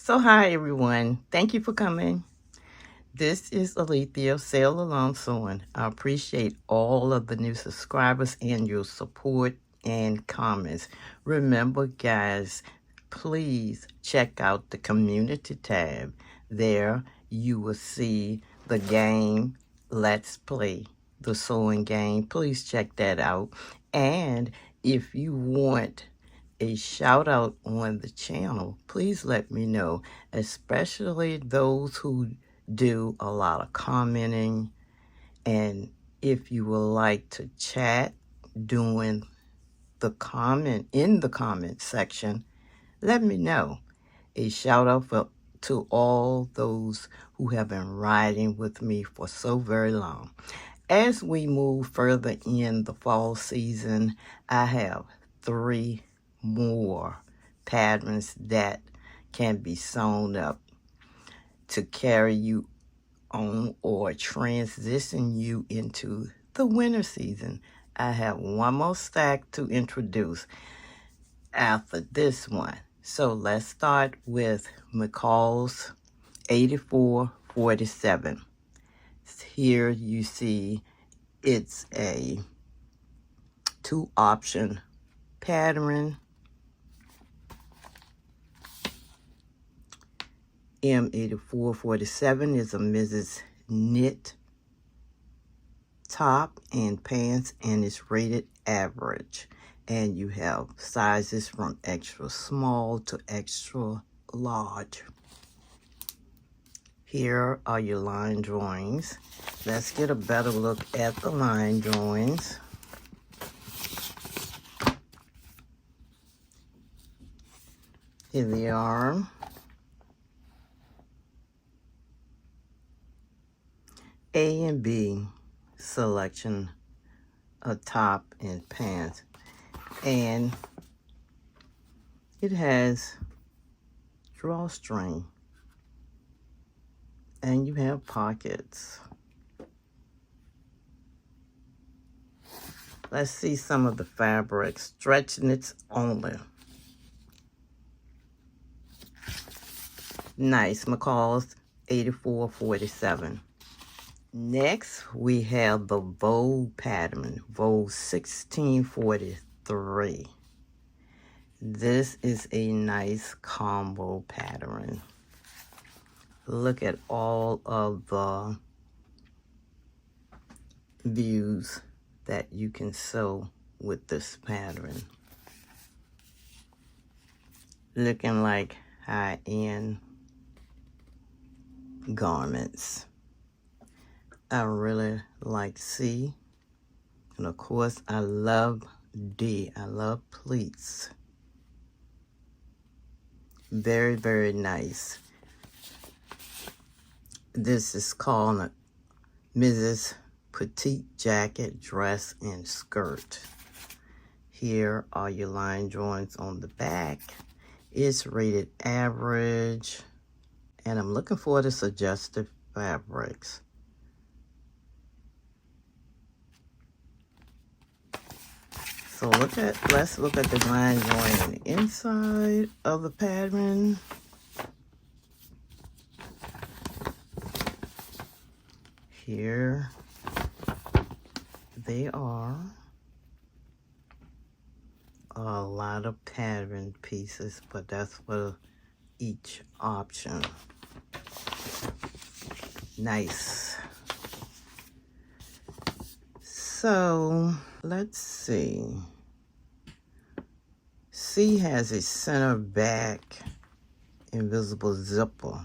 So hi everyone. Thank you for coming. This is Alethea Sail Along Sewing. I appreciate all of the new subscribers and your support and comments. Remember guys, please check out the community tab. There you will see the game Let's Play, the sewing game. Please check that out. And if you want a shout out on the channel, please let me know, especially those who do a lot of commenting. And if you would like to chat during the comment in the comment section, let me know. A shout out to all those who have been riding with me for so very long. As we move further in the fall season, I have 3 more patterns that can be sewn up to carry you on or transition you into the winter season. I have one more stack to introduce after this one. So let's start with McCall's 8447. Here you see it's a 2-option pattern. M8447 is a Mrs. Knit top and pants, and it's rated average. And you have sizes from extra small to extra large. Here are your line drawings. Let's get a better look at the line drawings. Here they are. A and B selection of top and pants. And it has drawstring. And you have pockets. Let's see some of the fabrics. Stretch knits only. Nice. McCall's 8447. Next, we have the Vogue pattern. Vogue 1643. This is a nice combo pattern. Look at all of the views that you can sew with this pattern. Looking like high-end garments. I really like C. And of course, I love D. I love pleats. Very, very nice. This is called a Mrs. Petite jacket, dress, and skirt. Here are your line drawings on the back. It's rated average. And I'm looking for the suggested fabrics. So let's look at the line drawing on the inside of the pattern. Here they are. A lot of pattern pieces, but that's for each option. Nice. So let's see. C has a center back invisible zipper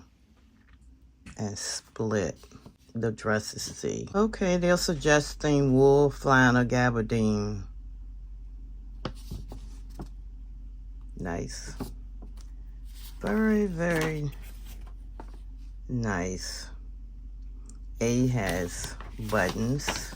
and split. The dress is C. Okay, they're suggesting wool, flannel, gabardine. Nice. Very, very nice. A has buttons.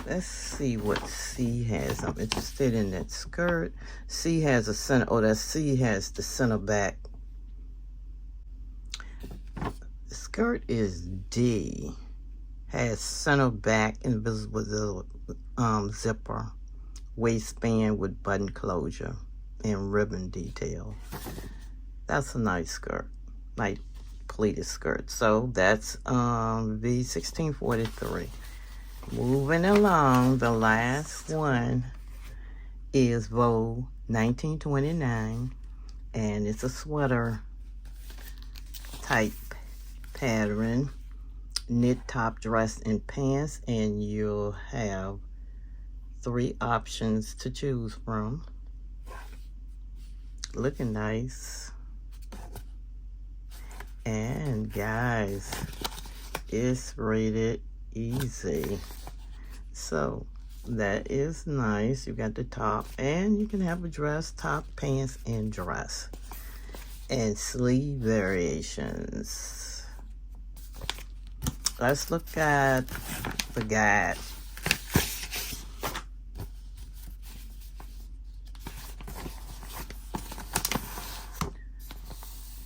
Let's see what C has. I'm interested in that skirt. C has a center. Oh, that C has the center back. The skirt is D. Has center back invisible zipper, waistband with button closure, and ribbon detail. That's a nice skirt, nice pleated skirt. So that's V1643. Moving along, the last one is Vogue 1929, and it's a sweater type pattern, knit top, dress, and pants, and you'll have 3 options to choose from. Looking nice. And guys, it's rated easy. So that is nice. You got the top, and you can have a dress, top, pants, and dress. And sleeve variations. Let's look at the guide.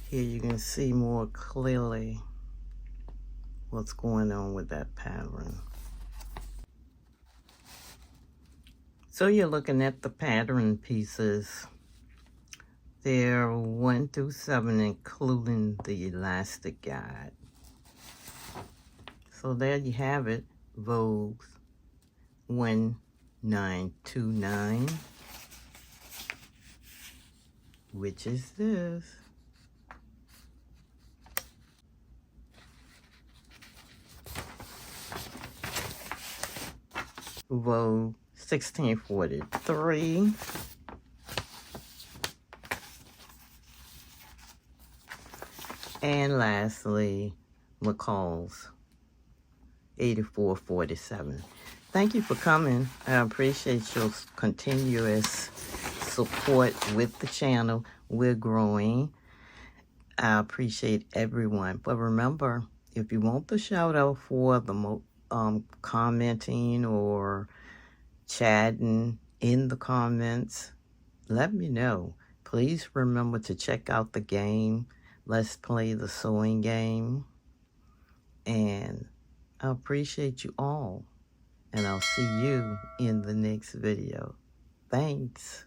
Here you can see more clearly what's going on with that pattern. So you're looking at the pattern pieces. They're 1 through 7, including the elastic guide. So there you have it, Vogue 1929, which is this. Vogue 1643. And lastly, McCall's 8447. Thank you for coming. I appreciate your continuous support with the channel. We're growing. I appreciate everyone. But remember, if you want the shout out for the commenting or chatting in the comments, let me know. Please remember to check out the game. Let's play the sewing game. And I appreciate you all. And I'll see you in the next video. Thanks.